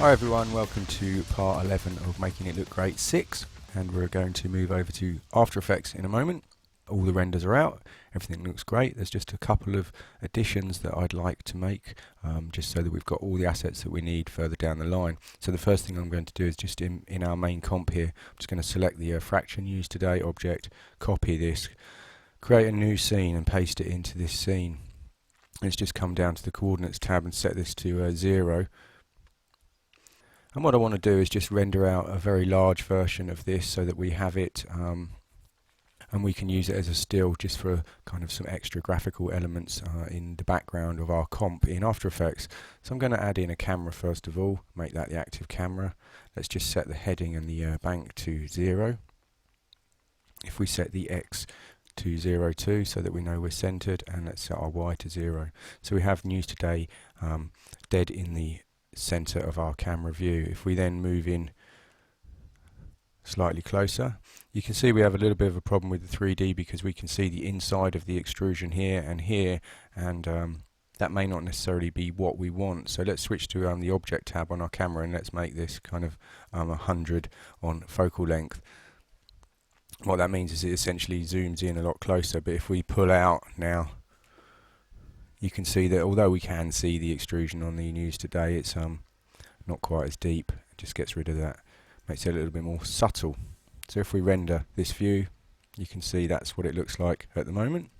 Hi everyone, welcome to part 11 of Making It Look Great 6, and we're going to move over to After Effects in a moment. All the renders are out, everything looks great. There's just a couple of additions that I'd like to make, just so that we've got all the assets that we need further down the line. So the first thing I'm going to do is just in our main comp here, I'm just going to select the fraction used today object, copy this, create a new scene and paste it into this scene. Let's just come down to the coordinates tab and set this to 0. And what I want to do is just render out a very large version of this so that we have it and we can use it as a still just for kind of some extra graphical elements in the background of our comp in After Effects. So I'm going to add in a camera first of all, make that the active camera. Let's just set the heading and the bank to 0. If we set the X to 0 too, so that we know we're centered, and let's set our Y to 0. So we have news today dead in the center of our camera view. If we then move in slightly closer, you can see we have a little bit of a problem with the 3D because we can see the inside of the extrusion here, and that may not necessarily be what we want. So let's switch to the object tab on our camera and let's make this kind of 100 on focal length. What that means is it essentially zooms in a lot closer, but if we pull out now, you can see that although we can see the extrusion on the news today, it's not quite as deep. It just gets rid of that, makes it a little bit more subtle. So if we render this view, you can see that's what it looks like at the moment.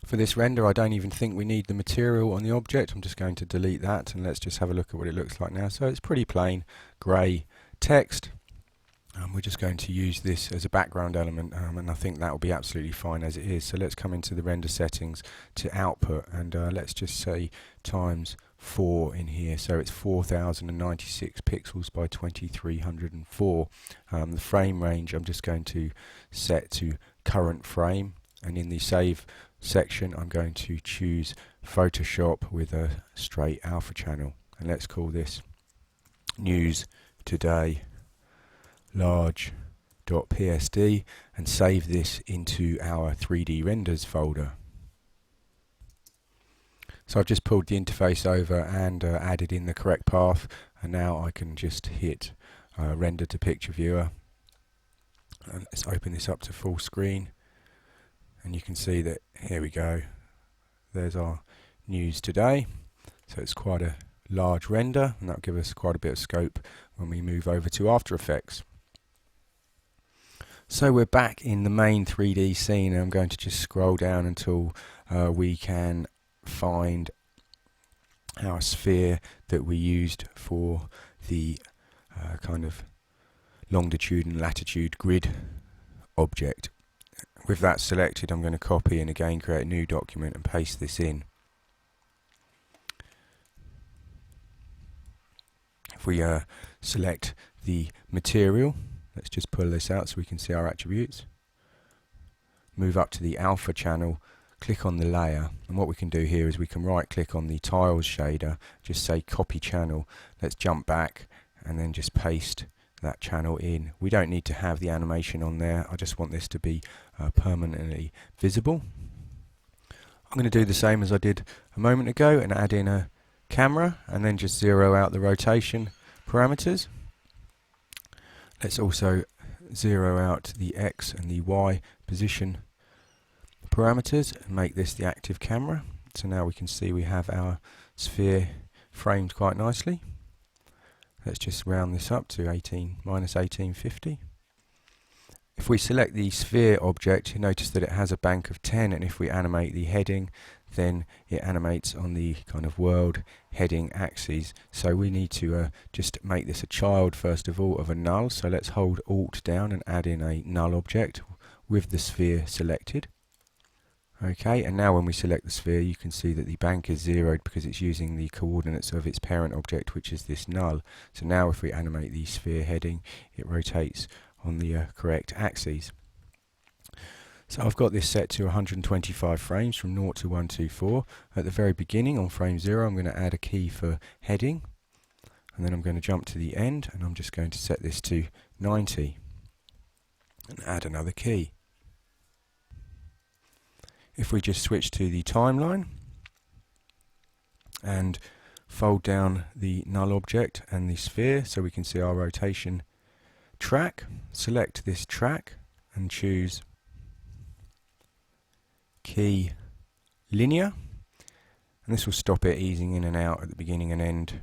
For this render, I don't even think we need the material on the object. I'm just going to delete that and let's just have a look at what it looks like now. So it's pretty plain grey text. We're just going to use this as a background element, and I think that will be absolutely fine as it is. So let's come into the render settings to output, and let's just say times 4 in here. So it's 4096 pixels by 2304. The frame range I'm just going to set to current frame, and in the save section I'm going to choose Photoshop with a straight alpha channel, and let's call this News Today large.psd and save this into our 3D renders folder. So I've just pulled the interface over and added in the correct path, and now I can just hit render to picture viewer, and let's open this up to full screen, and you can see that here we go, there's our news today. So it's quite a large render, and that'll give us quite a bit of scope when we move over to After Effects. So we're back in the main 3D scene, and I'm going to just scroll down until we can find our sphere that we used for the kind of longitude and latitude grid object. With that selected, I'm going to copy and again create a new document and paste this in. If we select the material, let's just pull this out so we can see our attributes. Move up to the alpha channel, click on the layer, and what we can do here is we can right click on the tiles shader, just say copy channel. Let's jump back and then just paste that channel in. We don't need to have the animation on there, I just want this to be permanently visible. I'm going to do the same as I did a moment ago and add in a camera and then just zero out the rotation parameters. Let's also zero out the X and the Y position parameters and make this the active camera. So now we can see we have our sphere framed quite nicely. Let's just round this up to minus 1850. If we select the sphere object, you notice that it has a bank of 10, and if we animate the heading, then it animates on the kind of world heading axes. So we need to just make this a child first of all of a null. So let's hold Alt down and add in a null object with the sphere selected. Okay, and now when we select the sphere, you can see that the bank is zeroed because it's using the coordinates of its parent object, which is this null. So now if we animate the sphere heading, it rotates on the correct axes. So I've got this set to 125 frames from 0 to 124. At the very beginning on frame 0 I'm going to add a key for heading, and then I'm going to jump to the end and I'm just going to set this to 90 and add another key. If we just switch to the timeline and fold down the null object and the sphere so we can see our rotation track. Select this track and choose key linear, and this will stop it easing in and out at the beginning and end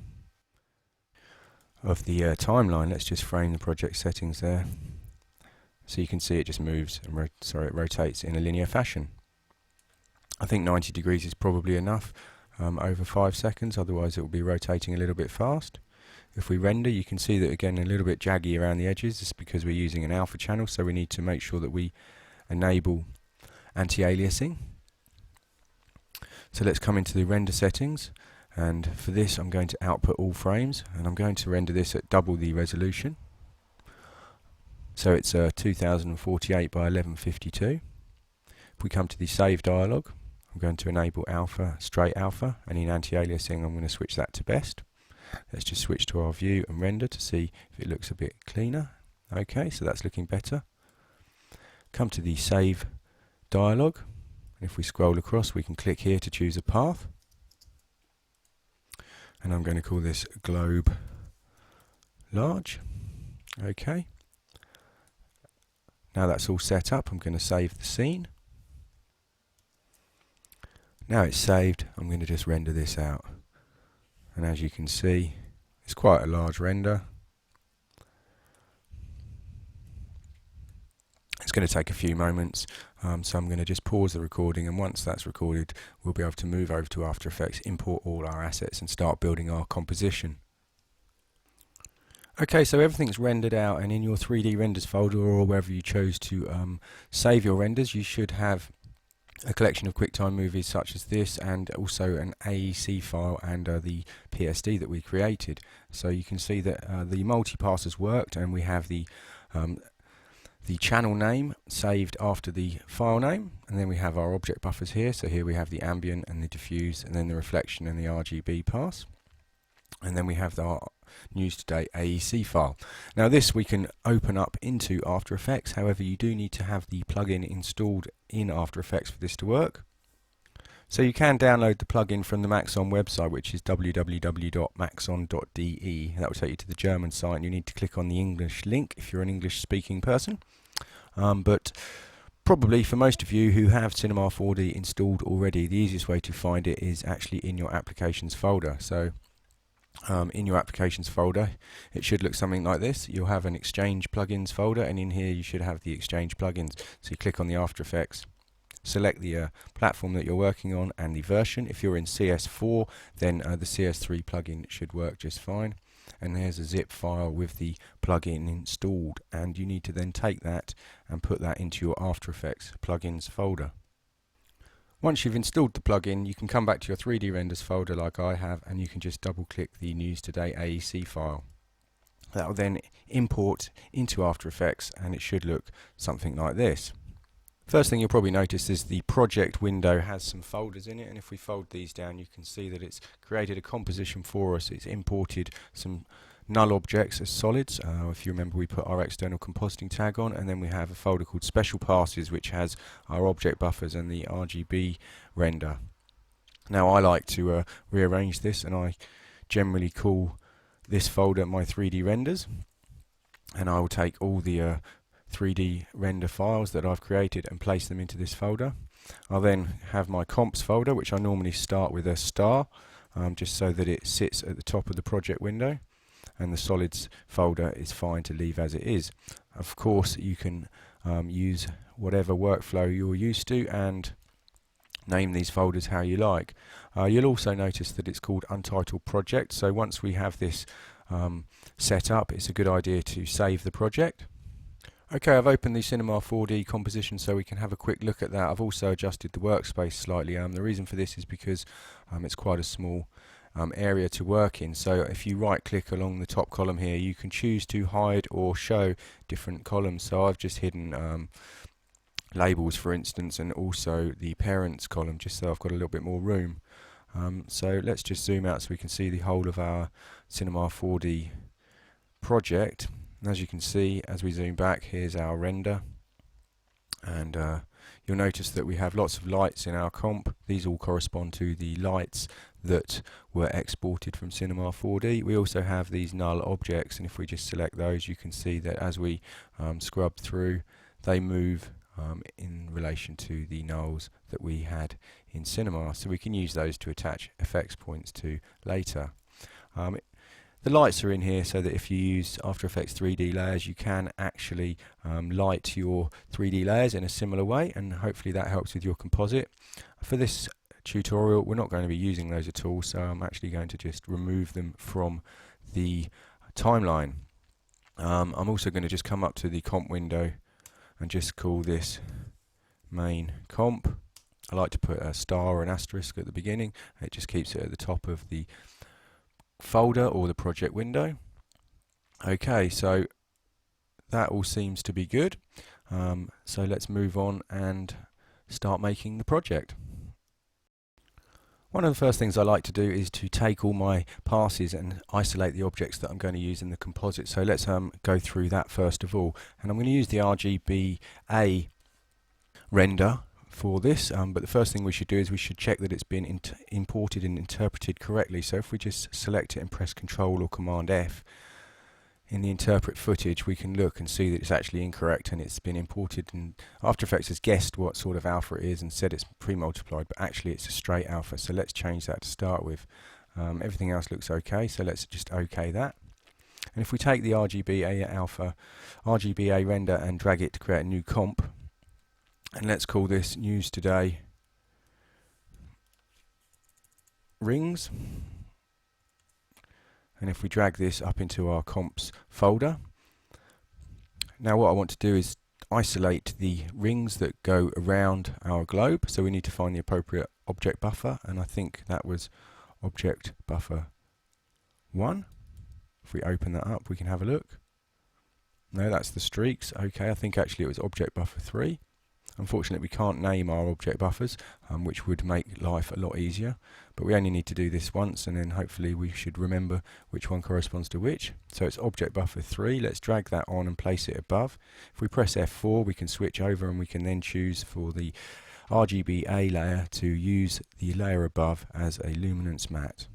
of the timeline. Let's just frame the project settings there so you can see it just moves and it rotates in a linear fashion. I think 90 degrees is probably enough over 5 seconds, otherwise it will be rotating a little bit fast. If we render, you can see that again a little bit jaggy around the edges. This is because we're using an alpha channel, so we need to make sure that we enable anti-aliasing. So let's come into the render settings, and for this I'm going to output all frames, and I'm going to render this at double the resolution. So it's 2048 by 1152. If we come to the save dialog, I'm going to enable alpha, straight alpha, and in anti-aliasing I'm going to switch that to best. Let's just switch to our view and render to see if it looks a bit cleaner. Okay, so that's looking better. Come to the save dialog, and if we scroll across we can click here to choose a path, and I'm going to call this globe large. Okay, now that's all set up, I'm going to save the scene. Now it's saved, I'm going to just render this out, and as you can see it's quite a large render. It's going to take a few moments, so I'm going to just pause the recording, and once that's recorded we'll be able to move over to After Effects, import all our assets and start building our composition. Okay, so everything's rendered out, and in your 3D renders folder or wherever you chose to save your renders, you should have a collection of QuickTime movies such as this, and also an AEC file and the PSD that we created. So you can see that the multipass has worked, and we have the channel name saved after the file name, and then we have our object buffers here. So here we have the ambient and the diffuse, and then the reflection and the RGB pass, and then we have our News Today AEC file. Now this we can open up into After Effects, however you do need to have the plugin installed in After Effects for this to work. So you can download the plugin from the Maxon website, which is www.maxon.de. That will take you to the German site, and you need to click on the English link if you're an English speaking person. But probably for most of you who have Cinema 4D installed already, the easiest way to find it is actually in your applications folder. So in your applications folder it should look something like this. You'll have an Exchange plugins folder, and in here you should have the Exchange plugins. So you click on the After Effects, select the platform that you're working on and the version. If you're in CS4, then the CS3 plugin should work just fine. And there's a zip file with the plugin installed, and you need to then take that and put that into your After Effects plugins folder. Once you've installed the plugin, you can come back to your 3D renders folder like I have, and you can just double click the News Today AEC file. That will then import into After Effects, and it should look something like this. First thing you'll probably notice is the project window has some folders in it, and if we fold these down you can see that it's created a composition for us. It's imported some null objects as solids. If you remember, we put our external compositing tag on, and then we have a folder called Special Passes which has our object buffers and the RGB render. Now I like to rearrange this, and I generally call this folder my 3D renders, and I will take all the 3D render files that I've created and place them into this folder. I'll then have my comps folder, which I normally start with a star, just so that it sits at the top of the project window, and the solids folder is fine to leave as it is. Of course you can use whatever workflow you're used to and name these folders how you like. You'll also notice that it's called Untitled Project, so once we have this set up, it's a good idea to save the project. Okay, I've opened the Cinema 4D composition so we can have a quick look at that. I've also adjusted the workspace slightly. The reason for this is because it's quite a small area to work in. So if you right click along the top column here, you can choose to hide or show different columns. So I've just hidden labels, for instance, and also the parents column, just so I've got a little bit more room. So let's just zoom out so we can see the whole of our Cinema 4D project. And as you can see, as we zoom back, here's our render, and you'll notice that we have lots of lights in our comp. These all correspond to the lights that were exported from Cinema 4D. We also have these null objects, and if we just select those, you can see that as we scrub through, they move in relation to the nulls that we had in Cinema, so we can use those to attach effects points to later. The lights are in here so that if you use After Effects 3D layers, you can actually light your 3D layers in a similar way, and hopefully that helps with your composite. For this tutorial, we're not going to be using those at all, so I'm actually going to just remove them from the timeline. I'm also going to just come up to the comp window and just call this main comp. I like to put a star or an asterisk at the beginning. It just keeps it at the top of the folder or the project window. Okay, so that all seems to be good. So let's move on and start making the project. One of the first things I like to do is to take all my passes and isolate the objects that I'm going to use in the composite. So let's go through that first of all. And I'm going to use the RGBA render for this, but the first thing we should do is we should check that it's been imported and interpreted correctly. So if we just select it and press Control or Command F, in the interpret footage we can look and see that it's actually incorrect and it's been imported, and After Effects has guessed what sort of alpha it is and said it's pre-multiplied, but actually it's a straight alpha. So let's change that to start with. Everything else looks okay, so let's just OK that. And if we take the RGBA render and drag it to create a new comp, and let's call this News Today Rings. And if we drag this up into our comps folder, now what I want to do is isolate the rings that go around our globe. So we need to find the appropriate object buffer, and I think that was object buffer 1. If we open that up, we can have a look. No, that's the streaks. Okay, I think actually it was object buffer 3. Unfortunately, we can't name our object buffers, which would make life a lot easier, but we only need to do this once, and then hopefully we should remember which one corresponds to which. So it's object buffer 3. Let's drag that on and place it above. If we press F4, we can switch over, and we can then choose for the RGBA layer to use the layer above as a luminance matte.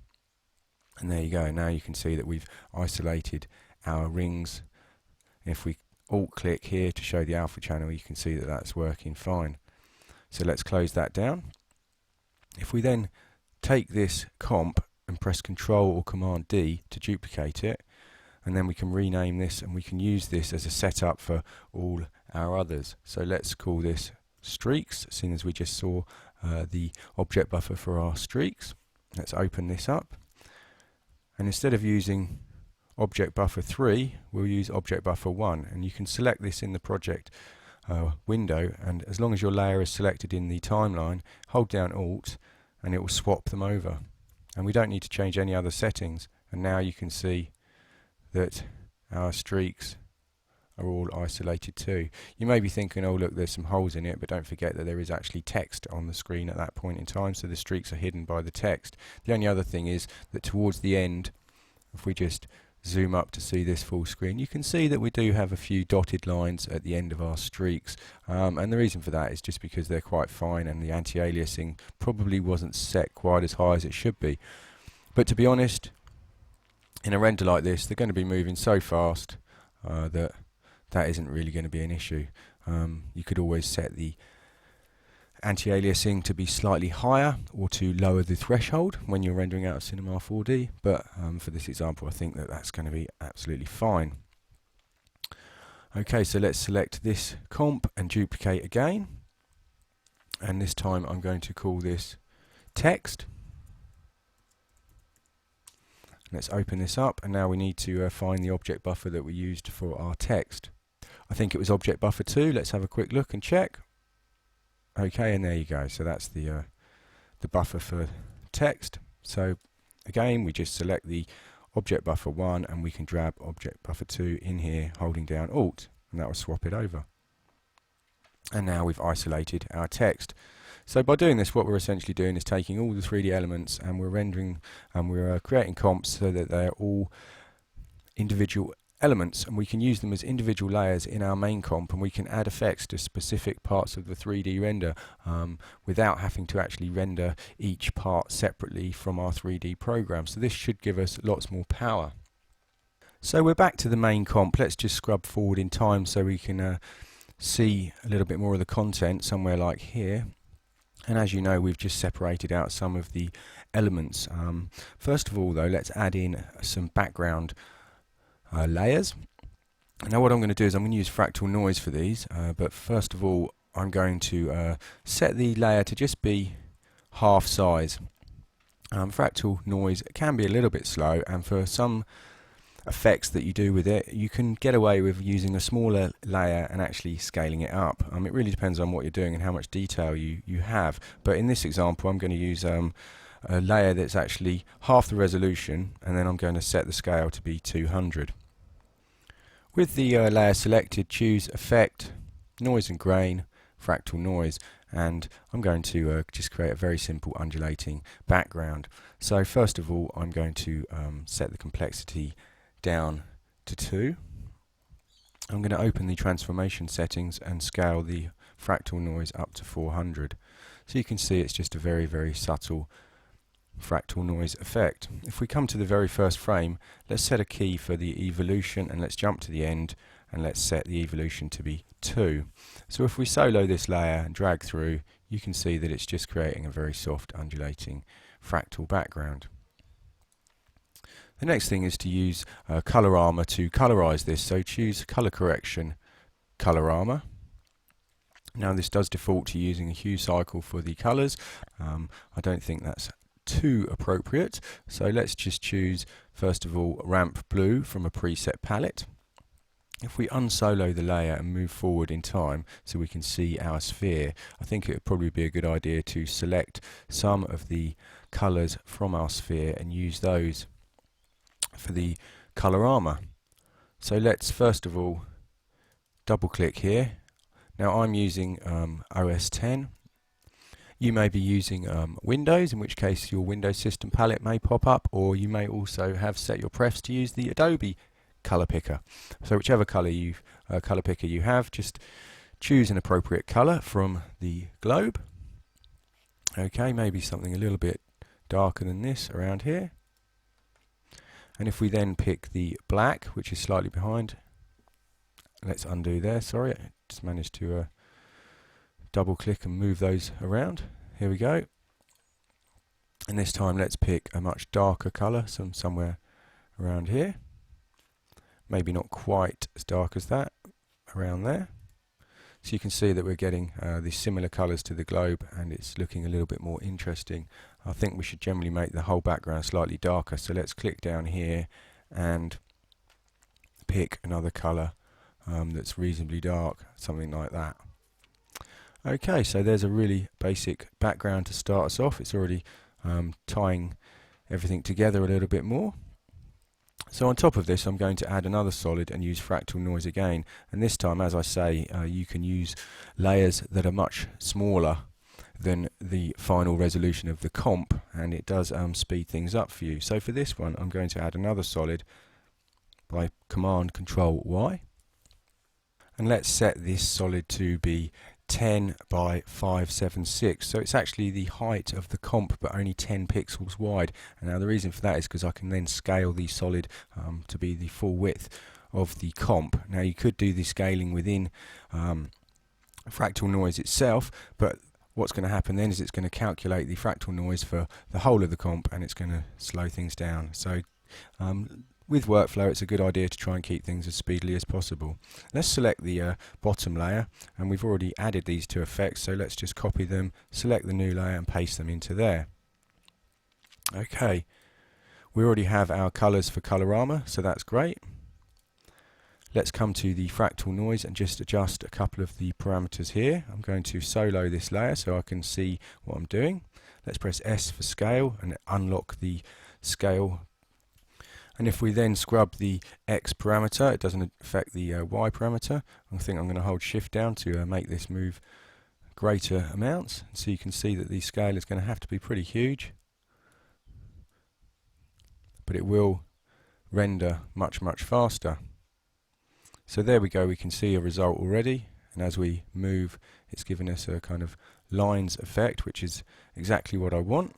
And there you go. Now you can see that we've isolated our rings. If we Alt click here to show the alpha channel, you can see that that's working fine. So let's close that down. If we then take this comp and press Control or Command D to duplicate it, and then we can rename this, and we can use this as a setup for all our others. So let's call this streaks, seeing as we just saw the object buffer for our streaks. Let's open this up, and instead of using object buffer 3, we'll use object buffer 1, and you can select this in the project window, and as long as your layer is selected in the timeline, hold down Alt and it will swap them over, and we don't need to change any other settings. And now you can see that our streaks are all isolated too. You may be thinking, oh look, there's some holes in it, but don't forget that there is actually text on the screen at that point in time, so the streaks are hidden by the text. The only other thing is that towards the end, if we just zoom up to see this full screen, you can see that we do have a few dotted lines at the end of our streaks, and the reason for that is just because they're quite fine and the anti-aliasing probably wasn't set quite as high as it should be. But to be honest, in a render like this, they're going to be moving so fast that isn't really going to be an issue. You could always set the anti-aliasing to be slightly higher or to lower the threshold when you're rendering out of Cinema 4D, but for this example I think that that's going to be absolutely fine. Okay, so let's select this comp and duplicate again, and this time I'm going to call this text. Let's open this up, and now we need to find the object buffer that we used for our text. I think it was object buffer 2. Let's have a quick look and check. Okay, and there you go. So that's the buffer for text. So again, we just select the object buffer 1, and we can grab object buffer 2 in here holding down Alt, and that will swap it over. And now we've isolated our text. So by doing this, what we're essentially doing is taking all the 3D elements and we're rendering and we're creating comps so that they're all individual elements, and we can use them as individual layers in our main comp, and we can add effects to specific parts of the 3D render without having to actually render each part separately from our 3D program. So this should give us lots more power. So we're back to the main comp. Let's just scrub forward in time so we can see a little bit more of the content somewhere like here. And as you know, we've just separated out some of the elements. First of all though, let's add in some background layers. Now what I'm going to do is I'm going to use fractal noise for these, but first of all I'm going to set the layer to just be half size. Fractal noise can be a little bit slow, and for some effects that you do with it, you can get away with using a smaller layer and actually scaling it up. It really depends on what you're doing and how much detail you have, but in this example I'm going to use a layer that's actually half the resolution, and then I'm going to set the scale to be 200. With the layer selected, choose Effect, Noise and Grain, Fractal Noise, and I'm going to just create a very simple undulating background. So first of all I'm going to set the complexity down to 2. I'm going to open the transformation settings and scale the fractal noise up to 400. So you can see it's just a very, very subtle fractal noise effect. If we come to the very first frame, let's set a key for the evolution, and let's jump to the end and let's set the evolution to be 2. So if we solo this layer and drag through, you can see that it's just creating a very soft undulating fractal background. The next thing is to use Colorama to colorize this, so choose Color Correction, Colorama. Now this does default to using a hue cycle for the colors. I don't think that's too appropriate, so let's just choose first of all Ramp Blue from a preset palette. If we unsolo the layer and move forward in time so we can see our sphere, I think it would probably be a good idea to select some of the colors from our sphere and use those for the Colorama. So let's first of all double click here. Now I'm using OS X. You may be using Windows, in which case your Windows system palette may pop up, or you may also have set your prefs to use the Adobe color picker. So whichever color picker you have, just choose an appropriate color from the globe. Okay, maybe something a little bit darker than this around here. And if we then pick the black, which is slightly behind, let's undo there, sorry, I just managed to double click and move those around. Here we go. And this time let's pick a much darker colour, somewhere around here. Maybe not quite as dark as that, around there. So you can see that we're getting these similar colours to the globe, and it's looking a little bit more interesting. I think we should generally make the whole background slightly darker, so let's click down here and pick another colour that's reasonably dark, something like that. Okay, so there's a really basic background to start us off. It's already tying everything together a little bit more. So on top of this I'm going to add another solid and use fractal noise again, and this time, as I say, you can use layers that are much smaller than the final resolution of the comp, and it does speed things up for you. So for this one I'm going to add another solid by Command Control Y, and let's set this solid to be 10 by 576, so it's actually the height of the comp but only 10 pixels wide. And now the reason for that is because I can then scale the solid to be the full width of the comp. Now you could do the scaling within fractal noise itself, but what's going to happen then is it's going to calculate the fractal noise for the whole of the comp, and it's going to slow things down. So with workflow it's a good idea to try and keep things as speedily as possible. Let's select the bottom layer, and we've already added these two effects, so let's just copy them, select the new layer and paste them into there. Okay, we already have our colours for Colorama, so that's great. Let's come to the fractal noise and just adjust a couple of the parameters here. I'm going to solo this layer so I can see what I'm doing. Let's press S for scale and unlock the scale. And if we then scrub the X parameter, it doesn't affect the Y parameter. I think I'm going to hold Shift down to make this move greater amounts. So you can see that the scale is going to have to be pretty huge, but it will render much, much faster. So there we go, we can see a result already, and as we move it's giving us a kind of lines effect, which is exactly what I want.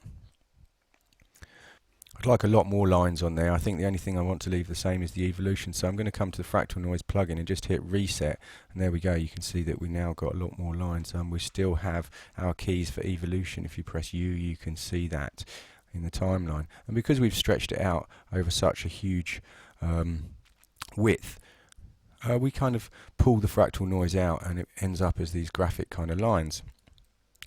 I'd like a lot more lines on there. I think the only thing I want to leave the same is the evolution, so I'm going to come to the Fractal Noise plugin and just hit reset, and there we go, you can see that we now got a lot more lines. We still have our keys for evolution. If you press U, you can see that in the timeline, and because we've stretched it out over such a huge width, we kind of pull the fractal noise out and it ends up as these graphic kind of lines.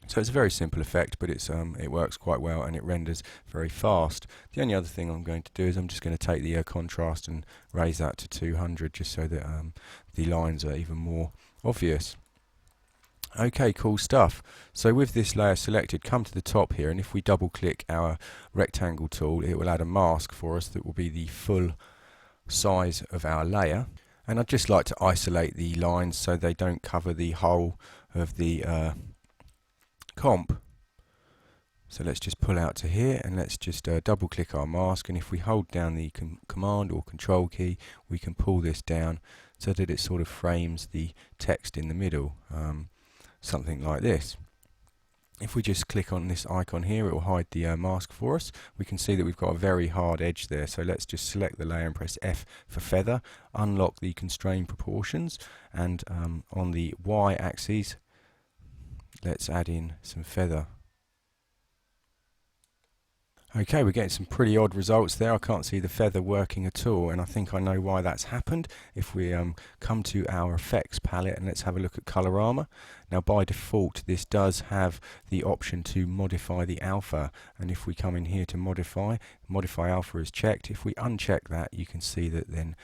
So it's a very simple effect, but it works quite well and it renders very fast. The only other thing I'm going to do is I'm just going to take the contrast and raise that to 200, just so that the lines are even more obvious. Okay, cool stuff. So with this layer selected, come to the top here, and if we double click our rectangle tool, it will add a mask for us that will be the full size of our layer. And I'd just like to isolate the lines so they don't cover the whole of the comp. So let's just pull out to here, and let's just double click our mask, and if we hold down the command or control key, we can pull this down so that it sort of frames the text in the middle, something like this. If we just click on this icon here, it will hide the mask for us. We can see that we've got a very hard edge there, so let's just select the layer and press F for feather, unlock the constrain proportions, and on the Y axis let's add in some feather. Okay, we're getting some pretty odd results there. I can't see the feather working at all, and I think I know why that's happened. If we come to our effects palette and let's have a look at Colorama. Now by default this does have the option to modify the alpha, and if we come in here to modify alpha is checked. If we uncheck that, you can see that then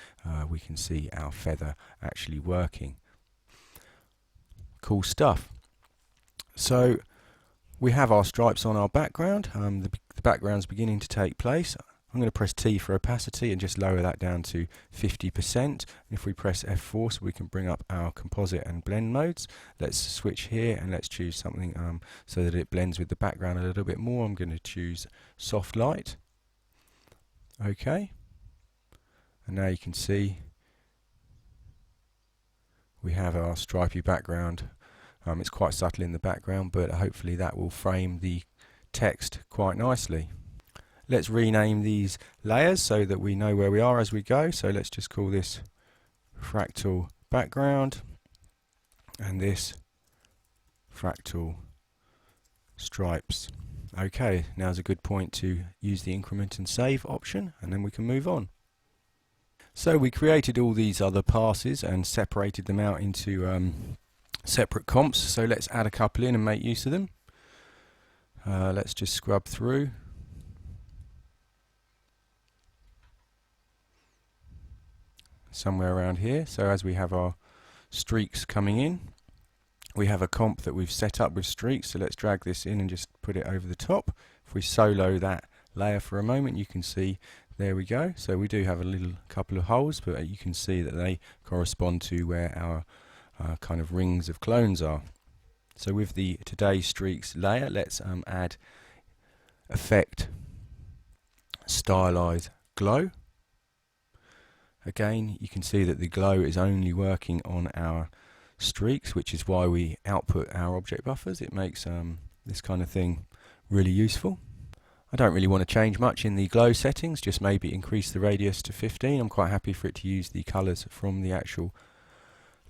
we can see our feather actually working. Cool stuff. So we have our stripes on our background. The background's beginning to take place. I'm going to press T for opacity and just lower that down to 50%. And if we press F4, so we can bring up our composite and blend modes. Let's switch here and let's choose something so that it blends with the background a little bit more. I'm going to choose soft light. Okay. And now you can see we have our stripy background. It's quite subtle in the background, but hopefully that will frame the text quite nicely. Let's rename these layers so that we know where we are as we go. So let's just call this fractal background and this fractal stripes. Okay, now's a good point to use the increment and save option, and then we can move on. So we created all these other passes and separated them out into separate comps, so let's add a couple in and make use of them. Let's just scrub through. Somewhere around here. So as we have our streaks coming in, we have a comp that we've set up with streaks, so let's drag this in and just put it over the top. If we solo that layer for a moment, you can see there we go. So we do have a little couple of holes, but you can see that they correspond to where our kind of rings of clones are. So with the today's streaks layer, let's add effect stylize glow. Again, you can see that the glow is only working on our streaks, which is why we output our object buffers. It makes this kind of thing really useful. I don't really want to change much in the glow settings, just maybe increase the radius to 15. I'm quite happy for it to use the colours from the actual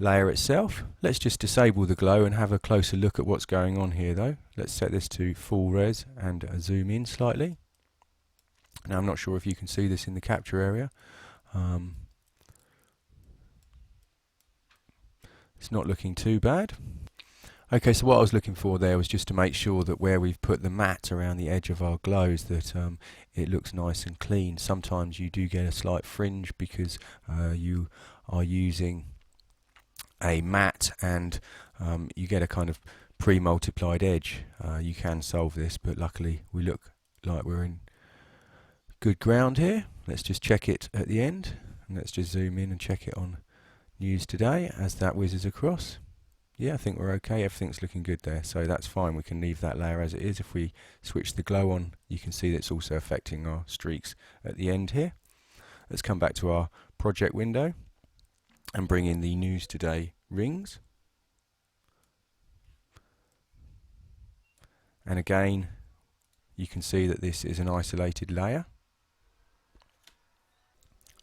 layer itself. Let's just disable the glow and have a closer look at what's going on here though. Let's set this to full res and zoom in slightly. Now I'm not sure if you can see this in the capture area. It's not looking too bad. Okay, so what I was looking for there was just to make sure that where we've put the matte around the edge of our glows that it looks nice and clean. Sometimes you do get a slight fringe because you are using a matte and you get a kind of pre-multiplied edge. You can solve this, but luckily we look like we're in good ground here. Let's just check it at the end, and let's just zoom in and check it on News Today as that whizzes across. Yeah, I think we're okay. Everything's looking good there, so that's fine. We can leave that layer as it is. If we switch the glow on, you can see that it's also affecting our streaks at the end here. Let's come back to our project window. and bring in the News Today rings. And again, you can see that this is an isolated layer.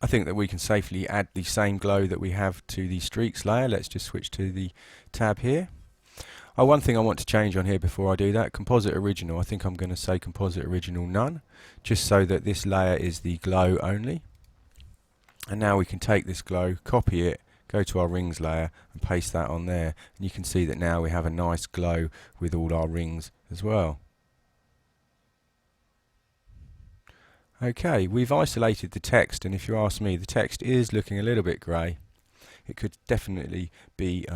I think that we can safely add the same glow that we have to the streaks layer. Let's just switch to the tab here. One thing I want to change on here before I do that, Composite Original. I think I'm going to say Composite Original None, just so that this layer is the glow only. And now we can take this glow, copy it, go to our rings layer and paste that on there. And you can see that now we have a nice glow with all our rings as well. Okay, we've isolated the text, and if you ask me, the text is looking a little bit grey. It could definitely be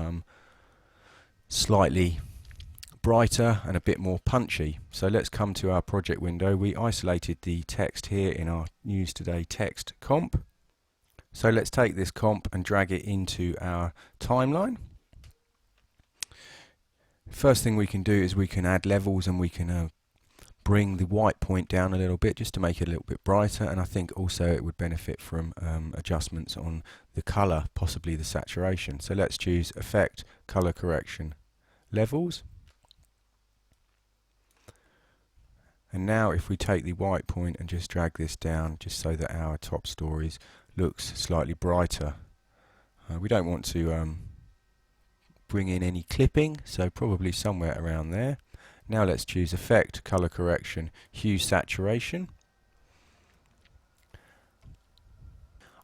slightly brighter and a bit more punchy. So let's come to our project window. We isolated the text here in our News Today text comp. So let's take this comp and drag it into our timeline. First thing we can do is we can add levels, and we can bring the white point down a little bit just to make it a little bit brighter, and I think also it would benefit from adjustments on the colour, possibly the saturation. So let's choose Effect, Colour Correction, Levels. And now if we take the white point and just drag this down just so that our top stories looks slightly brighter. We don't want to bring in any clipping, so probably somewhere around there. Now let's choose Effect, Colour Correction, Hue Saturation.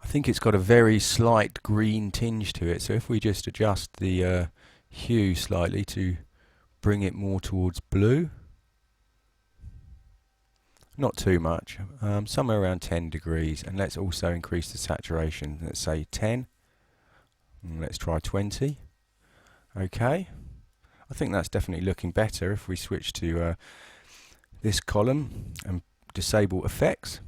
I think it's got a very slight green tinge to it, so if we just adjust the hue slightly to bring it more towards blue, not too much, somewhere around 10 degrees, and let's also increase the saturation, let's say 10, and let's try 20. Okay, I think that's definitely looking better. If we switch to this column and disable effects,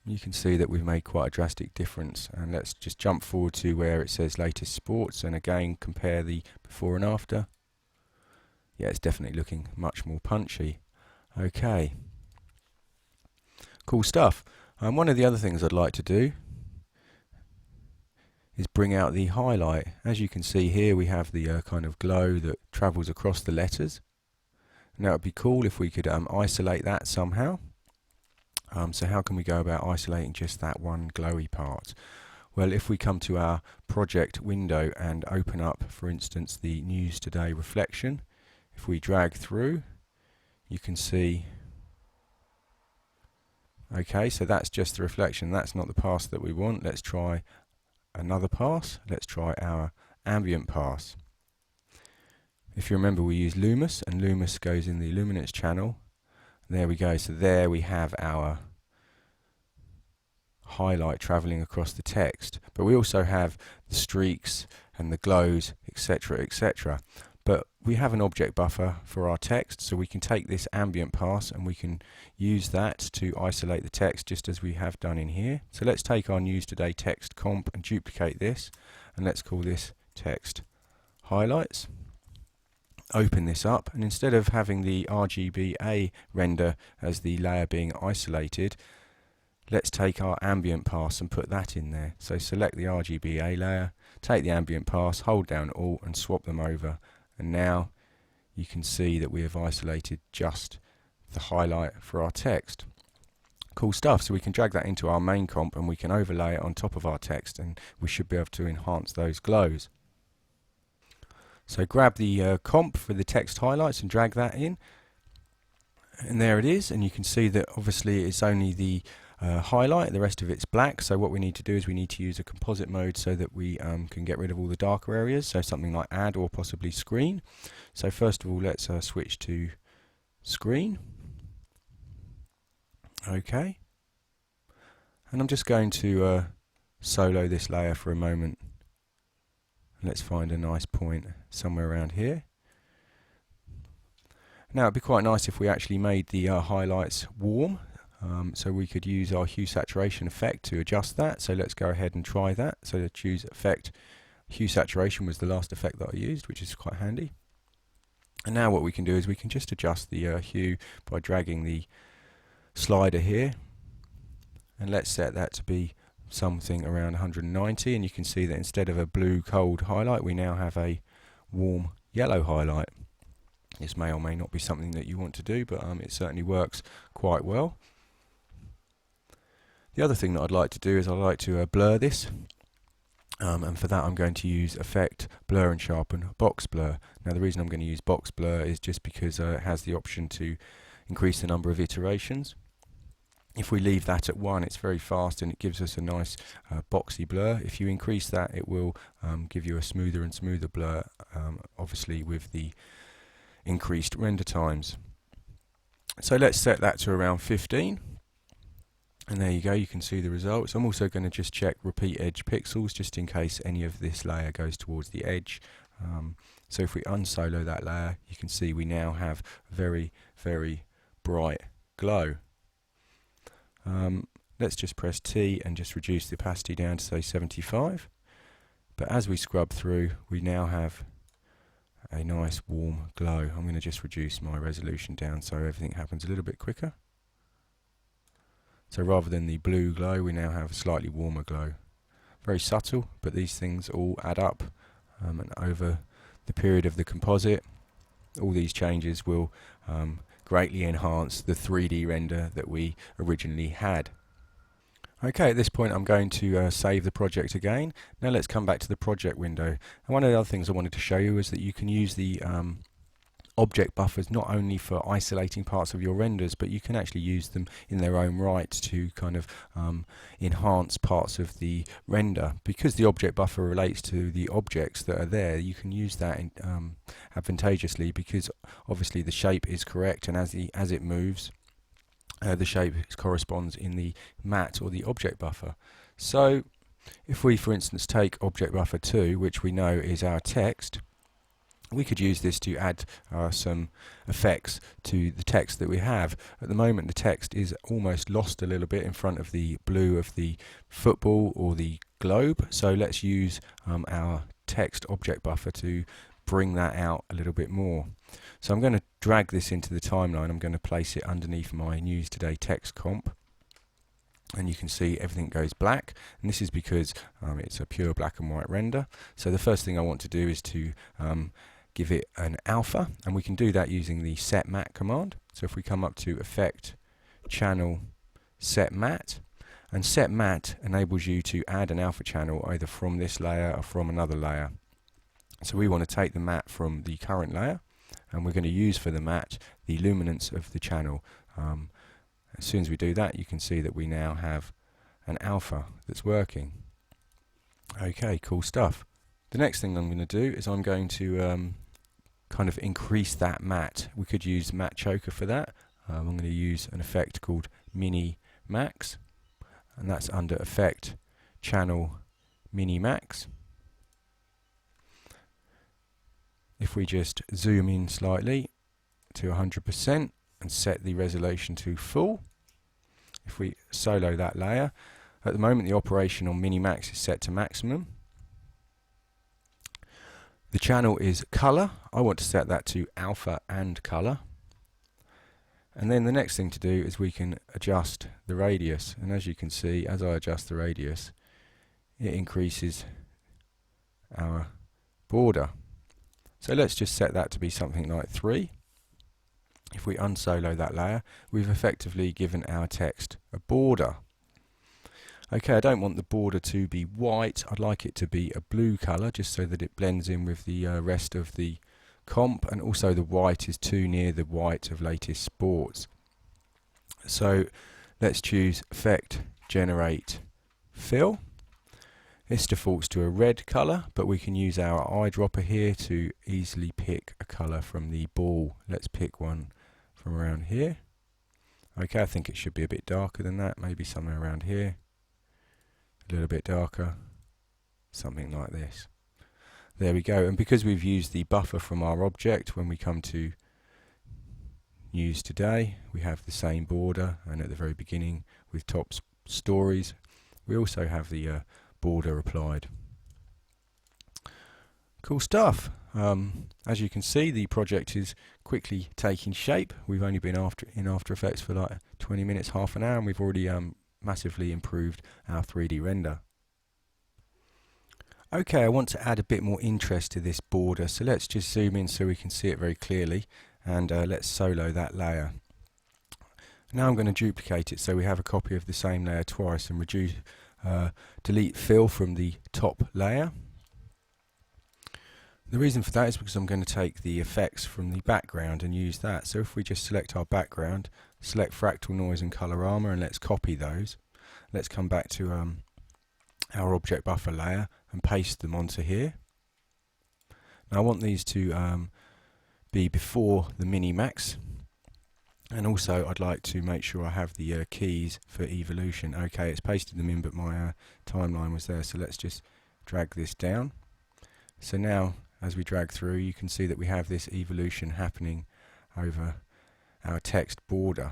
you can see that we've made quite a drastic difference. And let's just jump forward to where it says latest sports, and again compare the before and after. Yeah, it's definitely looking much more punchy. Okay, cool stuff. One of the other things I'd like to do is bring out the highlight. As you can see here, we have the kind of glow that travels across the letters. Now it'd be cool if we could isolate that somehow. So how can we go about isolating just that one glowy part? Well, if we come to our project window and open up, for instance, the News Today reflection, if we drag through, you can see, okay, so that's just the reflection, that's not the pass that we want. Let's try another pass. Let's try our ambient pass. If you remember, we use Lumus, and Lumus goes in the luminance channel. There we go. So there we have our highlight traveling across the text, but we also have the streaks and the glows, etc., etc. But we have an object buffer for our text, so we can take this ambient pass and we can use that to isolate the text just as we have done in here. So let's take our News Today text comp and duplicate this, and let's call this text highlights. Open this up, and instead of having the RGBA render as the layer being isolated, let's take our ambient pass and put that in there. So select the RGBA layer, take the ambient pass, hold down Alt and swap them over, and now you can see that we have isolated just the highlight for our text. Cool stuff. So we can drag that into our main comp and we can overlay it on top of our text, and we should be able to enhance those glows. So grab the comp for the text highlights and drag that in, and there it is. And you can see that obviously it's only the highlight, the rest of it's black. So what we need to do is we need to use a composite mode so that we can get rid of all the darker areas, so something like add or possibly screen. So first of all, let's switch to screen. Okay, and I'm just going to solo this layer for a moment. Let's find a nice point somewhere around here. Now it'd be quite nice if we actually made the highlights warm, so we could use our hue saturation effect to adjust that. So let's go ahead and try that. So to choose effect, hue saturation was the last effect that I used, which is quite handy. And now what we can do is we can just adjust the hue by dragging the slider here, and let's set that to be something around 190, and you can see that instead of a blue cold highlight we now have a warm yellow highlight. This may or may not be something that you want to do, but it certainly works quite well. The other thing that I'd like to do is I'd like to blur this, and for that I'm going to use Effect, Blur and Sharpen, Box Blur. Now the reason I'm going to use Box Blur is just because it has the option to increase the number of iterations. If we leave that at 1, it's very fast and it gives us a nice boxy blur. If you increase that, it will give you a smoother and smoother blur, obviously with the increased render times. So let's set that to around 15. And there you go, you can see the results. I'm also going to just check repeat edge pixels just in case any of this layer goes towards the edge. So if we unsolo that layer, you can see we now have very, very bright glow. Let's just press T and just reduce the opacity down to say 75. But as we scrub through, we now have a nice warm glow. I'm going to just reduce my resolution down so everything happens a little bit quicker. So rather than the blue glow, we now have a slightly warmer glow. Very subtle, but these things all add up, and over the period of the composite, all these changes will greatly enhance the 3D render that we originally had. Okay, at this point I'm going to save the project again. Now let's come back to the project window. And one of the other things I wanted to show you is that you can use the object buffers not only for isolating parts of your renders, but you can actually use them in their own right to kind of enhance parts of the render. Because the object buffer relates to the objects that are there, you can use that advantageously, because obviously the shape is correct, and as it moves, the shape corresponds in the matte or the object buffer. So if we, for instance, take object buffer 2, which we know is our text, we could use this to add some effects to the text that we have. At the moment the text is almost lost a little bit in front of the blue of the football or the globe, so let's use our text object buffer to bring that out a little bit more. So I'm going to drag this into the timeline. I'm going to place it underneath my News Today text comp, and you can see everything goes black, and this is because it's a pure black and white render. So the first thing I want to do is to give it an alpha, and we can do that using the set matte command. So if we come up to Effect, Channel, Set Matte, and Set Matte enables you to add an alpha channel either from this layer or from another layer. So we want to take the matte from the current layer, and we're going to use for the matte the luminance of the channel. As soon as we do that, you can see that we now have an alpha that's working. Okay, cool stuff. The next thing I'm going to do is I'm going to kind of increase that matte. We could use Matte Choker for that. I'm going to use an effect called Mini Max, and that's under Effect, Channel, Mini Max. If we just zoom in slightly to 100% and set the resolution to full, if we solo that layer, at the moment the operation on Mini Max is set to maximum. The channel is color. I want to set that to alpha and color. And then the next thing to do is we can adjust the radius, and as you can see, as I adjust the radius, it increases our border. So let's just set that to be something like 3. If we unsolo that layer, we've effectively given our text a border. Okay, I don't want the border to be white, I'd like it to be a blue colour, just so that it blends in with the rest of the comp, and also the white is too near the white of latest sports. So let's choose Effect, Generate, Fill. This defaults to a red colour, but we can use our eyedropper here to easily pick a colour from the ball. Let's pick one from around here. Okay, I think it should be a bit darker than that, maybe somewhere around here. A little bit darker, something like this. There we go, and because we've used the buffer from our object, when we come to News Today, we have the same border, and at the very beginning with top stories, we also have the border applied. Cool stuff. As you can see, the project is quickly taking shape. We've only been in After Effects for like 20 minutes, half an hour, and we've already massively improved our 3D render. Okay, I want to add a bit more interest to this border, so let's just zoom in so we can see it very clearly, and let's solo that layer. Now I'm going to duplicate it so we have a copy of the same layer twice, and delete fill from the top layer. The reason for that is because I'm going to take the effects from the background and use that. So if we just select our background, select fractal noise and colorama, and let's copy those. Let's come back to our object buffer layer and paste them onto here. Now I want these to be before the Minimax, and also I'd like to make sure I have the keys for evolution. Okay, it's pasted them in, but my timeline was there, so let's just drag this down. So now as we drag through, you can see that we have this evolution happening over our text border.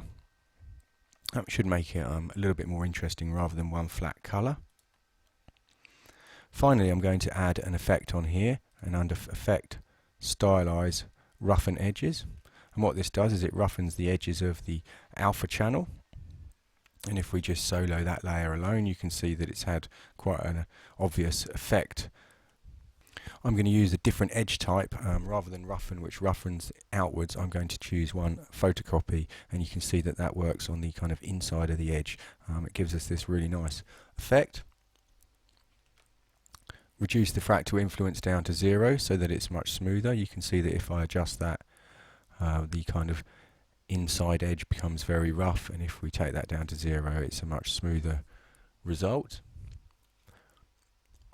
That should make it a little bit more interesting rather than one flat colour. Finally, I'm going to add an effect on here, and under Effect, Stylize, Roughen Edges. And what this does is it roughens the edges of the alpha channel. And if we just solo that layer alone, you can see that it's had quite an obvious effect. I'm going to use a different edge type rather than roughen, which roughens outwards. I'm going to choose one photocopy, and you can see that that works on the kind of inside of the edge. It gives us this really nice effect. Reduce the fractal influence down to 0 so that it's much smoother. You can see that if I adjust that, the kind of inside edge becomes very rough, and if we take that down to 0, it's a much smoother result.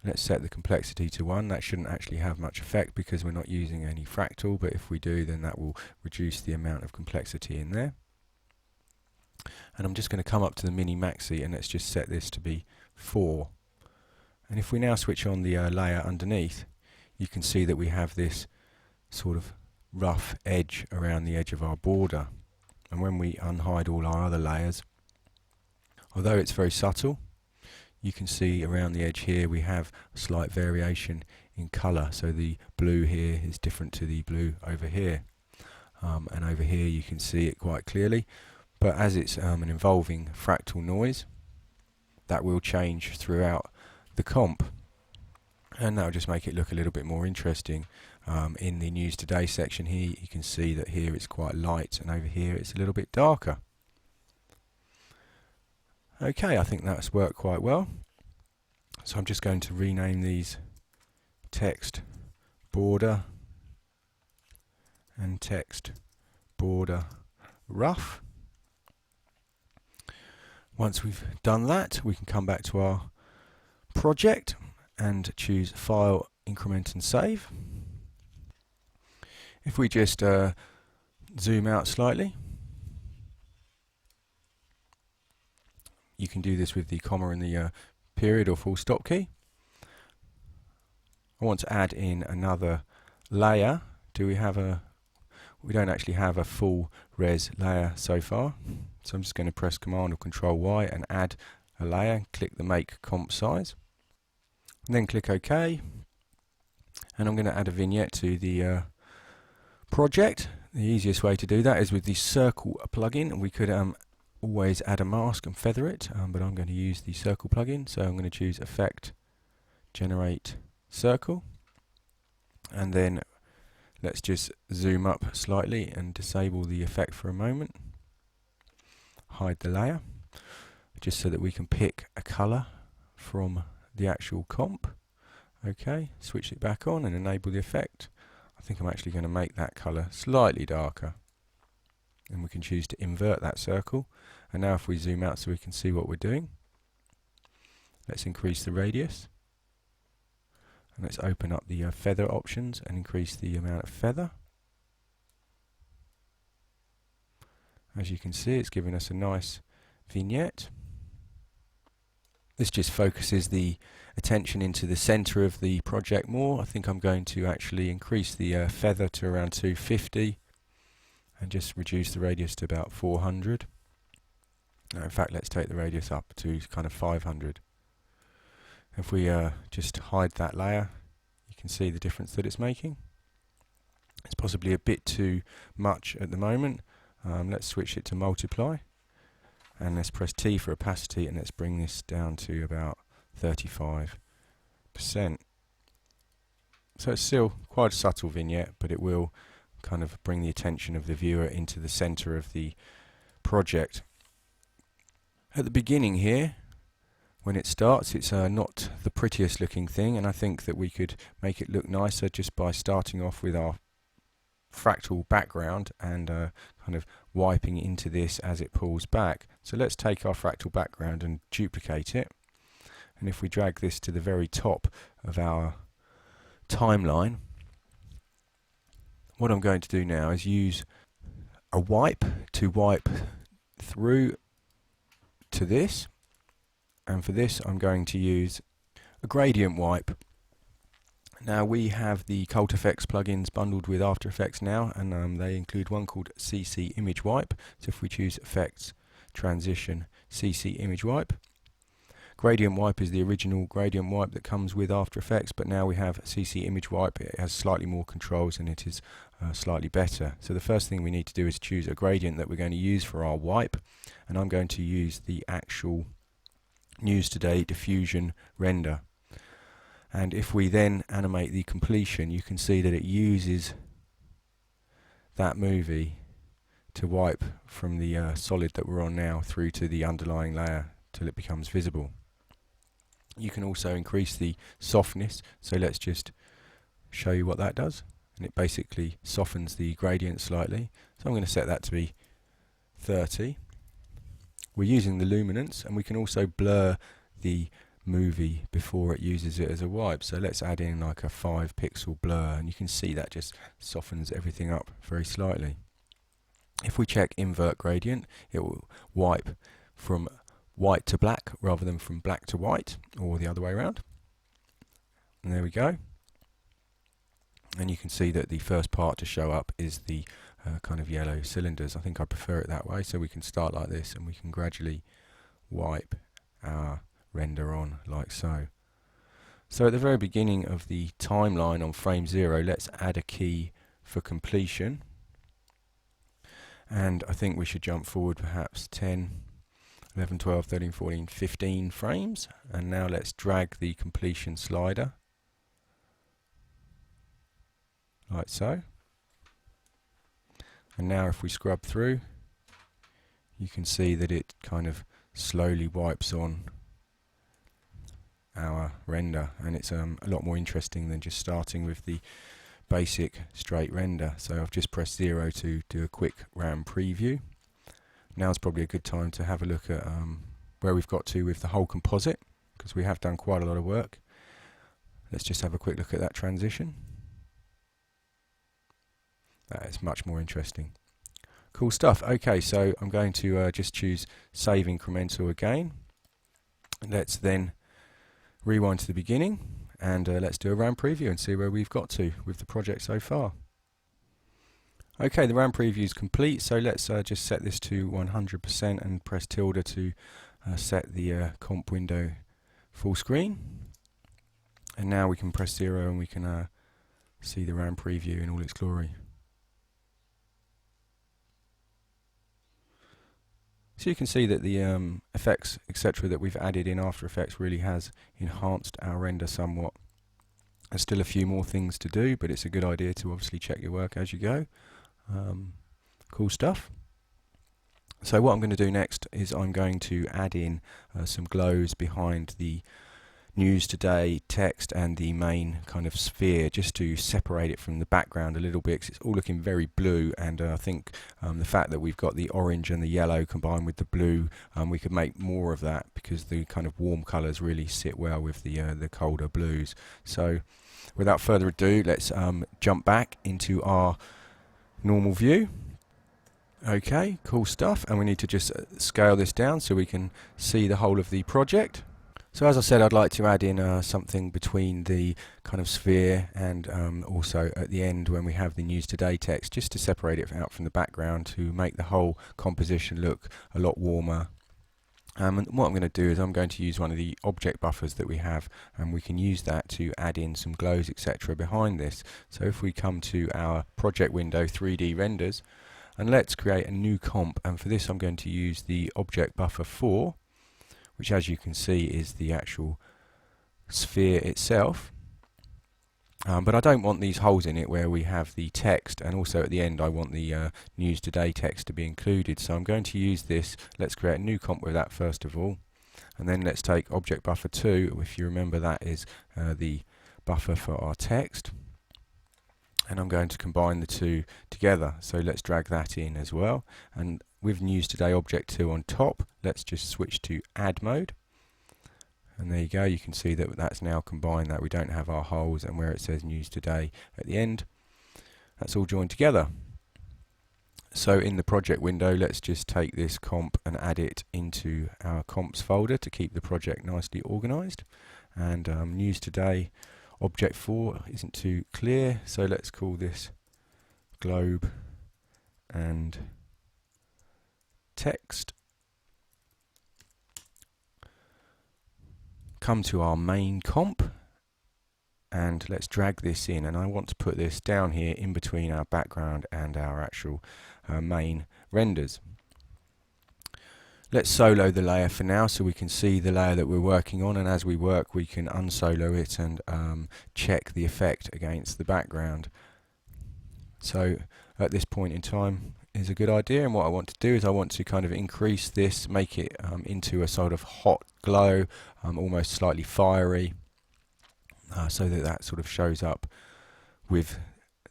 Let's set the complexity to 1. That shouldn't actually have much effect because we're not using any fractal, but if we do, then that will reduce the amount of complexity in there. And I'm just going to come up to the Minimaxi, and let's just set this to be 4. And if we now switch on the layer underneath, you can see that we have this sort of rough edge around the edge of our border. And when we unhide all our other layers, although it's very subtle, you can see around the edge here we have a slight variation in colour. So the blue here is different to the blue over here. And over here you can see it quite clearly. But as it's an involving fractal noise, that will change throughout the comp. And that'll just make it look a little bit more interesting. In the News Today section here, you can see that here it's quite light, and over here it's a little bit darker. Okay, I think that's worked quite well. So I'm just going to rename these text border and text border rough. Once we've done that, we can come back to our project and choose File, Increment and Save. If we just zoom out slightly, you can do this with the comma and the period or full stop key. I want to add in another layer. We don't actually have a full res layer so far, so I'm just going to press Command or Control Y and add a layer. Click the Make Comp Size, and then click OK. And I'm going to add a vignette to the project. The easiest way to do that is with the Circle plugin. We could always add a mask and feather it, but I'm going to use the Circle plugin, so I'm going to choose Effect, Generate Circle, and then let's just zoom up slightly and disable the effect for a moment. Hide the layer, just so that we can pick a colour from the actual comp. Okay, switch it back on and enable the effect. I think I'm actually going to make that colour slightly darker. And we can choose to invert that circle. And now if we zoom out so we can see what we're doing, let's increase the radius. And let's open up the feather options and increase the amount of feather. As you can see, it's giving us a nice vignette. This just focuses the attention into the center of the project more. I think I'm going to actually increase the feather to around 250 and just reduce the radius to about 400. Now, in fact, let's take the radius up to kind of 500. If we just hide that layer, you can see the difference that it's making. It's possibly a bit too much at the moment. Let's switch it to multiply. and let's press T for opacity, and let's bring this down to about 35%. So it's still quite a subtle vignette, but it will kind of bring the attention of the viewer into the center of the project. At the beginning here, when it starts, it's not the prettiest looking thing, and I think that we could make it look nicer just by starting off with our fractal background and kind of wiping into this as it pulls back. So let's take our fractal background and duplicate it, and if we drag this to the very top of our timeline, what I'm going to do now is use a wipe to wipe through to this, and for this I'm going to use a gradient wipe. Now we have the Cult Effects plugins bundled with After Effects now, and they include one called CC Image Wipe. So if we choose Effects, Transition, CC Image Wipe, Gradient Wipe is the original gradient wipe that comes with After Effects, but now we have CC Image Wipe. It has slightly more controls and it is slightly better. So the first thing we need to do is choose a gradient that we're going to use for our wipe, and I'm going to use the actual News Today diffusion render. And if we then animate the completion, you can see that it uses that movie to wipe from the solid that we're on now through to the underlying layer till it becomes visible. You can also increase the softness, so let's just show you what that does, and it basically softens the gradient slightly. So I'm going to set that to be 30. We're using the luminance, and we can also blur the movie before it uses it as a wipe. So let's add in like a 5 pixel blur, and you can see that just softens everything up very slightly. If we check invert gradient, it will wipe from white to black rather than from black to white, or the other way around. And there we go. And you can see that the first part to show up is the kind of yellow cylinders. I think I prefer it that way, so we can start like this and we can gradually wipe our render on like so. So at the very beginning of the timeline on frame 0, let's add a key for completion, and I think we should jump forward perhaps 10, 11, 12, 13, 14, 15 frames, and now let's drag the completion slider like so. And now if we scrub through, you can see that it kind of slowly wipes on our render, and it's a lot more interesting than just starting with the basic straight render. So I've just pressed 0 to do a quick RAM preview. Now's probably a good time to have a look at where we've got to with the whole composite, because we have done quite a lot of work. Let's just have a quick look at that transition. That is much more interesting. Cool stuff. Okay, so I'm going to just choose Save Incremental again. Let's then rewind to the beginning, and let's do a RAM preview and see where we've got to with the project so far. Okay, the RAM preview is complete, so let's just set this to 100% and press tilde to set the comp window full screen. And now we can press 0 and we can see the RAM preview in all its glory. So you can see that the effects, etc., that we've added in After Effects really has enhanced our render somewhat. There's still a few more things to do, but it's a good idea to obviously check your work as you go. Cool stuff. So what I'm going to do next is I'm going to add in some glows behind the News Today text and the main kind of sphere, just to separate it from the background a little bit, 'cause it's all looking very blue, and I think the fact that we've got the orange and the yellow combined with the blue, we could make more of that, because the kind of warm colours really sit well with the colder blues. So without further ado, let's jump back into our normal view. Okay, cool stuff, and we need to just scale this down so we can see the whole of the project. So as I said, I'd like to add in something between the kind of sphere and also at the end when we have the News Today text, just to separate it out from the background to make the whole composition look a lot warmer. And what I'm going to do is I'm going to use one of the object buffers that we have, and we can use that to add in some glows, etc. behind this. So if we come to our project window, 3D renders, And let's create a new comp, and for this I'm going to use the object buffer 4, which as you can see is the actual sphere itself. But I don't want these holes in it where we have the text, and also at the end I want the News Today text to be included. So I'm going to use this. Let's create a new comp with that first of all, and then let's take object buffer 2. If you remember, that is the buffer for our text, and I'm going to combine the two together. So let's drag that in as well, and with News Today object 2 on top, let's just switch to add mode. And there you go, you can see that that's now combined, that we don't have our holes, and where it says News Today at the end, that's all joined together. So in the project window, let's just take this comp and add it into our comps folder to keep the project nicely organized. And News Today object 4 isn't too clear, so let's call this globe and text. Come to our main comp and let's drag this in, and I want to put this down here in between our background and our actual main renders. Let's solo the layer for now so we can see the layer that we're working on, and as we work we can unsolo it and check the effect against the background. So at this point in time is a good idea, and what I want to do is I want to kind of increase this, make it into a sort of hot glow, almost slightly fiery, so that sort of shows up with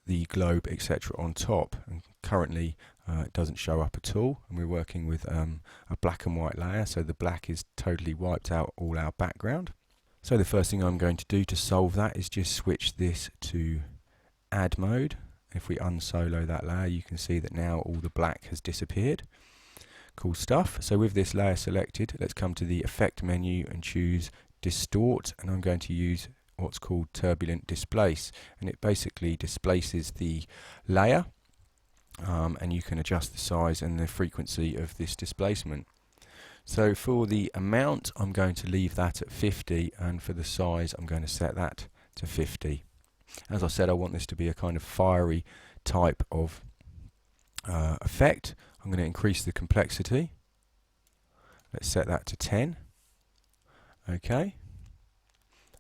the globe etc. on top. And currently it doesn't show up at all, and we're working with a black and white layer, so the black is totally wiped out all our background. So the first thing I'm going to do to solve that is just switch this to add mode. If we unsolo that layer, you can see that now all the black has disappeared. Cool stuff. So with this layer selected, let's come to the effect menu and choose distort, and I'm going to use what's called turbulent displace, and it basically displaces the layer, and you can adjust the size and the frequency of this displacement. So for the amount, I'm going to leave that at 50, and for the size I'm going to set that to 50. As I said, I want this to be a kind of fiery type of effect. I'm going to increase the complexity. Let's set that to 10. Okay.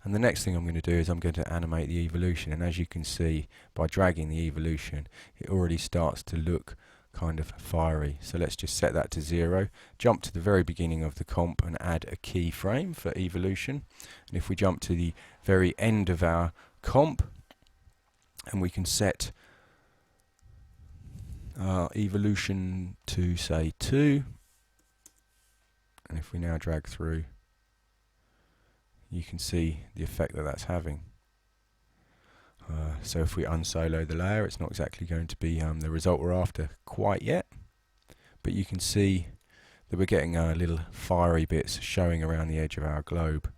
And the next thing I'm going to do is I'm going to animate the evolution, and as you can see by dragging the evolution, it already starts to look kind of fiery. So let's just set that to 0, jump to the very beginning of the comp and add a keyframe for evolution. And if we jump to the very end of our comp, and we can set evolution to say 2, and if we now drag through, you can see the effect that that's having. So if we unsolo the layer, it's not exactly going to be the result we're after quite yet, but you can see that we're getting little fiery bits showing around the edge of our globe.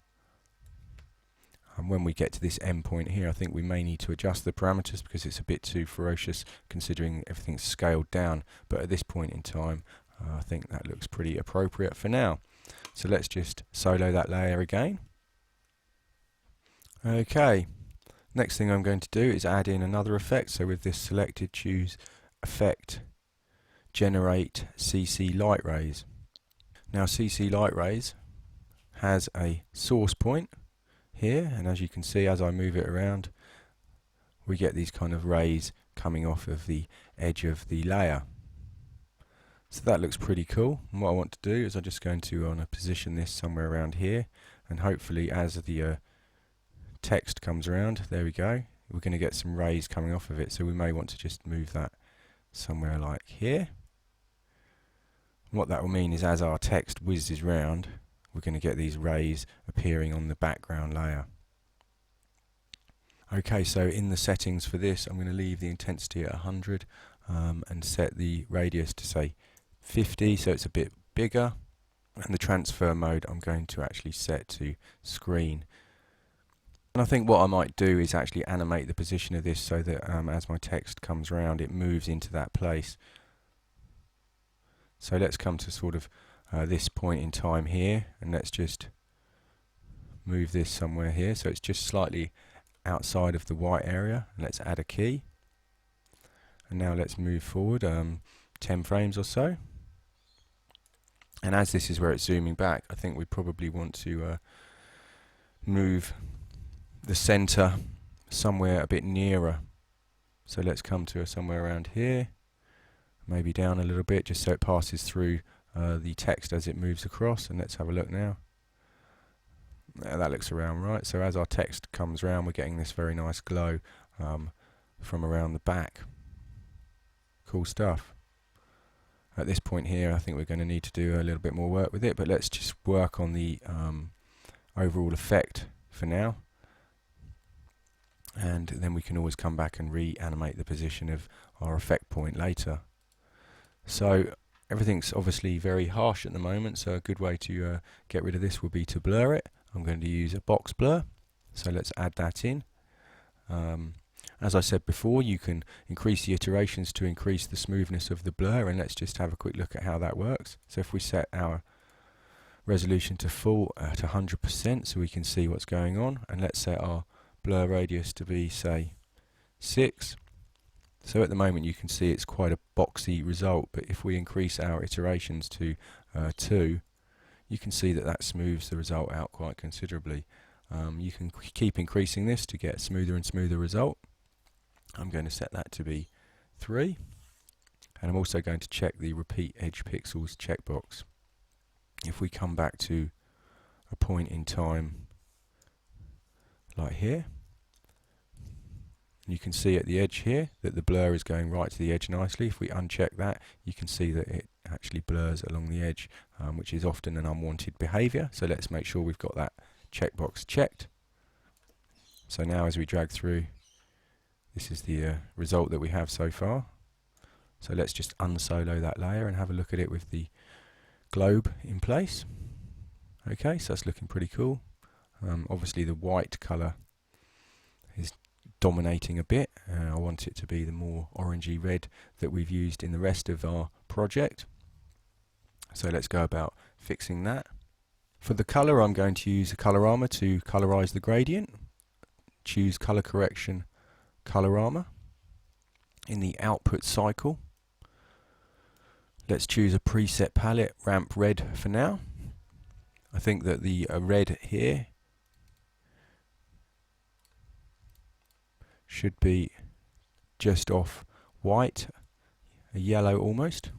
And when we get to this end point here, I think we may need to adjust the parameters because it's a bit too ferocious considering everything's scaled down, but at this point in time I think that looks pretty appropriate for now. So let's just solo that layer again. Okay, next thing I'm going to do is add in another effect. So with this selected, choose effect, generate CC light rays. Now CC light rays has a source point here, and as you can see, as I move it around, we get these kind of rays coming off of the edge of the layer. So that looks pretty cool, and what I want to do is I'm just going to position this somewhere around here, and hopefully as the text comes around, there we go, we're going to get some rays coming off of it, so we may want to just move that somewhere like here. And what that will mean is as our text whizzes round, we're going to get these rays appearing on the background layer. Okay, so in the settings for this, I'm going to leave the intensity at 100 and set the radius to say 50, so it's a bit bigger, and the transfer mode I'm going to actually set to screen. And I think what I might do is actually animate the position of this so that as my text comes around, it moves into that place. So let's come to sort of this point in time here, and let's just move this somewhere here so it's just slightly outside of the white area, and let's add a key. And now let's move forward 10 frames or so. And as this is where it's zooming back, I think we probably want to move the center somewhere a bit nearer. So let's come to somewhere around here, maybe down a little bit, just so it passes through the text as it moves across. And let's have a look now. That looks around right. So as our text comes around, we're getting this very nice glow from around the back. Cool stuff. At this point here, I think we're going to need to do a little bit more work with it, but let's just work on the overall effect for now. And then we can always come back and reanimate the position of our effect point later. So everything's obviously very harsh at the moment, so a good way to get rid of this would be to blur it. I'm going to use a box blur, so let's add that in. As I said before, you can increase the iterations to increase the smoothness of the blur, and let's just have a quick look at how that works. So if we set our resolution to full at 100% so we can see what's going on, and let's set our blur radius to be, say, 6. So at the moment you can see it's quite a boxy result, but if we increase our iterations to 2, you can see that that smooths the result out quite considerably. You can keep increasing this to get a smoother and smoother result. I'm going to set that to be 3, and I'm also going to check the repeat edge pixels checkbox. If we come back to a point in time like here, you can see at the edge here that the blur is going right to the edge nicely. If we uncheck that, you can see that it actually blurs along the edge, which is often an unwanted behavior. So let's make sure we've got that checkbox checked. So now as we drag through, this is the result that we have so far. So let's just unsolo that layer and have a look at it with the globe in place. Okay, so that's looking pretty cool. Obviously the white colour is dominating a bit. I want it to be the more orangey red that we've used in the rest of our project. So let's go about fixing that. For the colour, I'm going to use a Colorama to colorize the gradient. Choose Colour Correction Colorama. In the output cycle, let's choose a preset palette, Ramp Red for now. I think that the red here should be just off white, a yellow almost,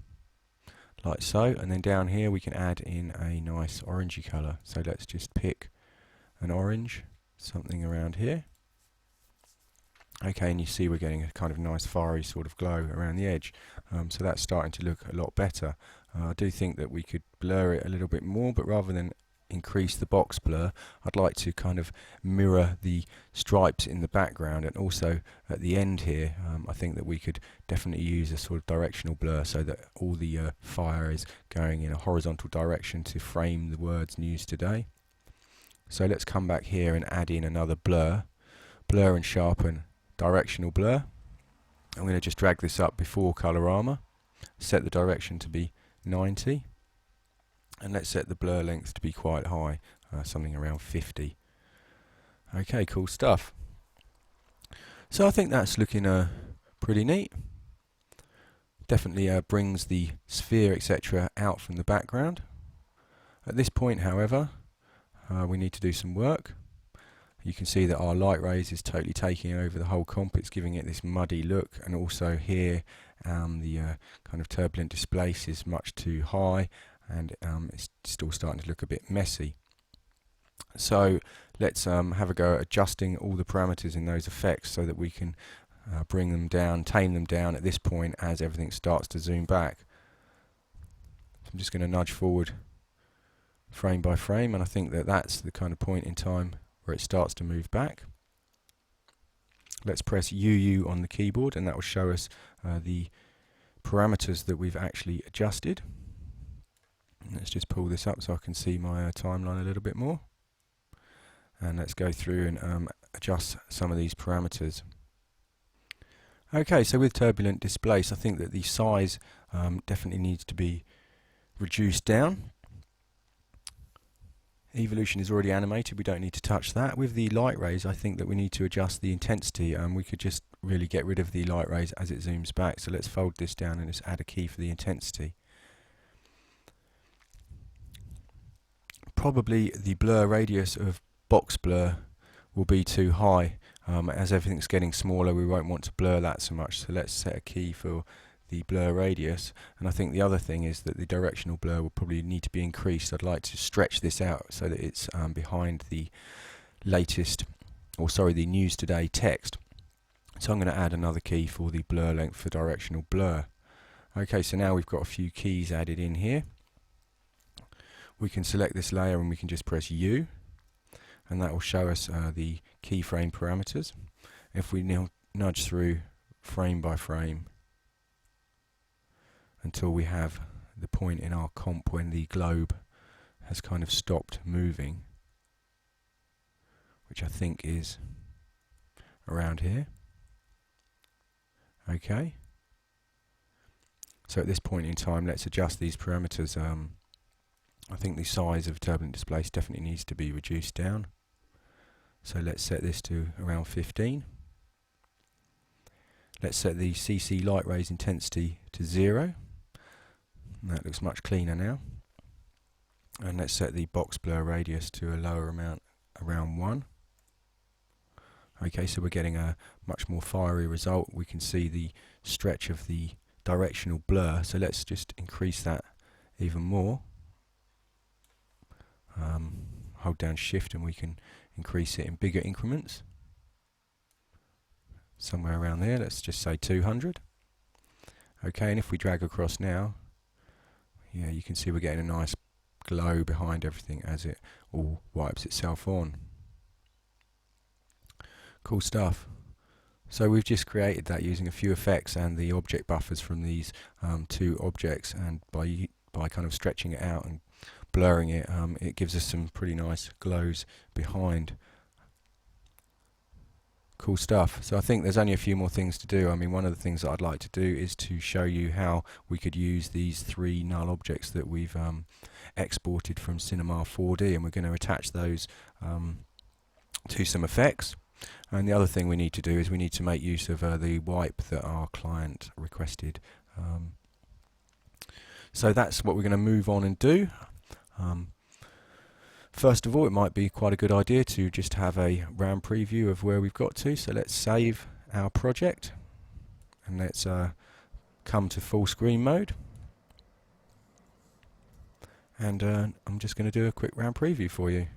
like so, and then down here we can add in a nice orangey colour. So let's just pick an orange, something around here. Okay, and you see we're getting a kind of nice fiery sort of glow around the edge, so that's starting to look a lot better. I do think that we could blur it a little bit more, but rather than increase the box blur, I'd like to kind of mirror the stripes in the background, and also at the end here I think that we could definitely use a sort of directional blur so that all the fire is going in a horizontal direction to frame the words news today. So let's come back here and add in another blur and sharpen directional blur. I'm going to just drag this up before Colorama, set the direction to be 90, and let's set the blur length to be quite high, something around 50. Okay, cool stuff. So I think that's looking pretty neat. Definitely brings the sphere, etc. out from the background. At this point, however, we need to do some work. You can see that our light rays is totally taking over the whole comp. It's giving it this muddy look, and also here the kind of turbulent displace is much too high, and it's still starting to look a bit messy. So let's have a go at adjusting all the parameters in those effects so that we can bring them down, tame them down at this point as everything starts to zoom back. So I'm just going to nudge forward frame by frame, and I think that that's the kind of point in time where it starts to move back. Let's press UU on the keyboard, and that will show us the parameters that we've actually adjusted. Let's just pull this up so I can see my timeline a little bit more. And let's go through and adjust some of these parameters. Okay, so with turbulent displace, I think that the size definitely needs to be reduced down. Evolution is already animated, we don't need to touch that. With the light rays, I think that we need to adjust the intensity, and we could just really get rid of the light rays as it zooms back. So let's fold this down and just add a key for the intensity. Probably the blur radius of box blur will be too high. As everything's getting smaller, we won't want to blur that so much. So let's set a key for the blur radius, and I think the other thing is that the directional blur will probably need to be increased. I'd like to stretch this out so that it's behind the latest, or sorry, the news today text. So I'm going to add another key for the blur length for directional blur. Okay, so now we've got a few keys added in here. We can select this layer and we can just press U, and that will show us the keyframe parameters. If we now nudge through frame by frame until we have the point in our comp when the globe has kind of stopped moving, which I think is around here. Okay. So at this point in time, let's adjust these parameters. I think the size of turbulent displace definitely needs to be reduced down. So let's set this to around 15. Let's set the CC light rays intensity to 0. That looks much cleaner now. And let's set the box blur radius to a lower amount, around 1. Okay, so we're getting a much more fiery result. We can see the stretch of the directional blur. So let's just increase that even more. Hold down Shift and we can increase it in bigger increments. Somewhere around there, let's just say 200. Okay, and if we drag across now, yeah, you can see we're getting a nice glow behind everything as it all wipes itself on. Cool stuff. So we've just created that using a few effects and the object buffers from these two objects, and by kind of stretching it out and blurring it, it gives us some pretty nice glows behind. Cool stuff. So I think there's only a few more things to do. I mean, one of the things that I'd like to do is to show you how we could use these three null objects that we've exported from Cinema 4D, and we're going to attach those to some effects. And the other thing we need to do is we need to make use of the wipe that our client requested. So that's what we're going to move on and do. First of all, it might be quite a good idea to just have a RAM preview of where we've got to. So let's save our project and let's come to full screen mode. And I'm just going to do a quick RAM preview for you.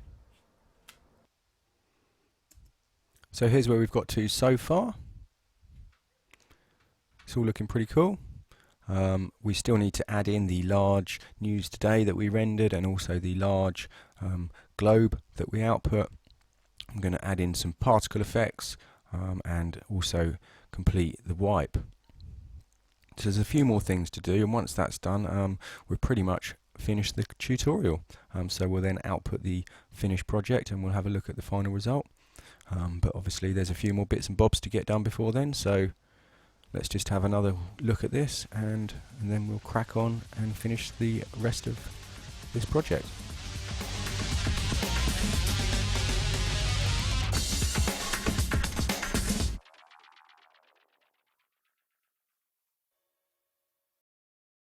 So here's where we've got to so far. It's all looking pretty cool. We still need to add in the large news today that we rendered, and also the large globe that we output. I'm going to add in some particle effects and also complete the wipe. So there's a few more things to do, and once that's done, we're pretty much finished the tutorial. So we'll then output the finished project and we'll have a look at the final result. But obviously there's a few more bits and bobs to get done before then, so let's just have another look at this and then we'll crack on and finish the rest of this project.